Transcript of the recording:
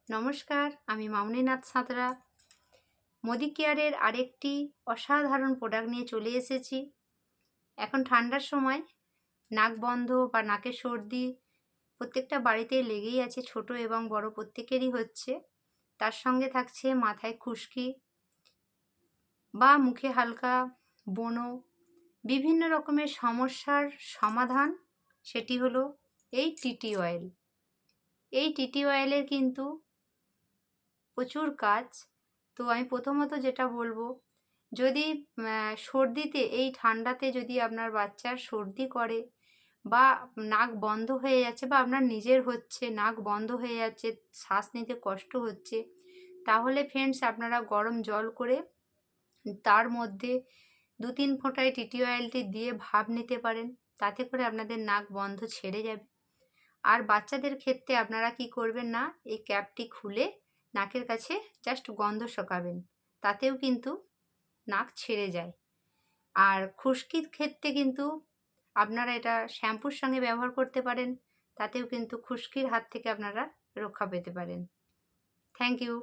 নমস্কার, আমি মামনিনাথ সাঁতরা। মোদি কেয়ারের আরেকটি অসাধারণ প্রোডাক্ট নিয়ে চলে এসেছি। এখন ঠান্ডার সময় নাক বন্ধ বা নাকের সর্দি প্রত্যেকটা বাড়িতেই লেগেই আছে, ছোট এবং বড় প্রত্যেকেরই হচ্ছে। তার সঙ্গে থাকছে মাথায় খুশকি বা মুখে হালকা ব্রণ, বিভিন্ন রকমের সমস্যার সমাধান। সেটি হলো এই টিটি অয়েল। এই টিটি অয়েলের কিন্তু প্রচুর কাজ। তো আমি প্রথমত যেটা বলবো, যদি সর্দিতে, এই ঠান্ডাতে যদি আপনার বাচ্চার সর্দি করে বা নাক বন্ধ হয়ে যাচ্ছে বা আপনার নিজের হচ্ছে, নাক বন্ধ হয়ে যাচ্ছে, শ্বাস নিতে কষ্ট হচ্ছে, তাহলে ফ্রেন্ডস আপনারা গরম জল করে তার মধ্যে 2-3 ফোঁটা টিটি অয়েলটি দিয়ে ভাপ নিতে পারেন। তাতে করে আপনাদের নাক বন্ধ ছেড়ে যাবে। আর বাচ্চাদের ক্ষেত্রে আপনারা কি করবেন না, এই ক্যাপটি খুলে নাকের কাছে জাস্ট গন্ধ শোকাবেন, তাতেও কিন্তু নাক ছেড়ে যায়। আর খুশকির ক্ষেত্রে কিন্তু আপনারা এটা শ্যাম্পুর সঙ্গে ব্যবহার করতে পারেন, তাতেও কিন্তু খুশকির হাত থেকে আপনারা রক্ষা পেতে পারেন। Thank you.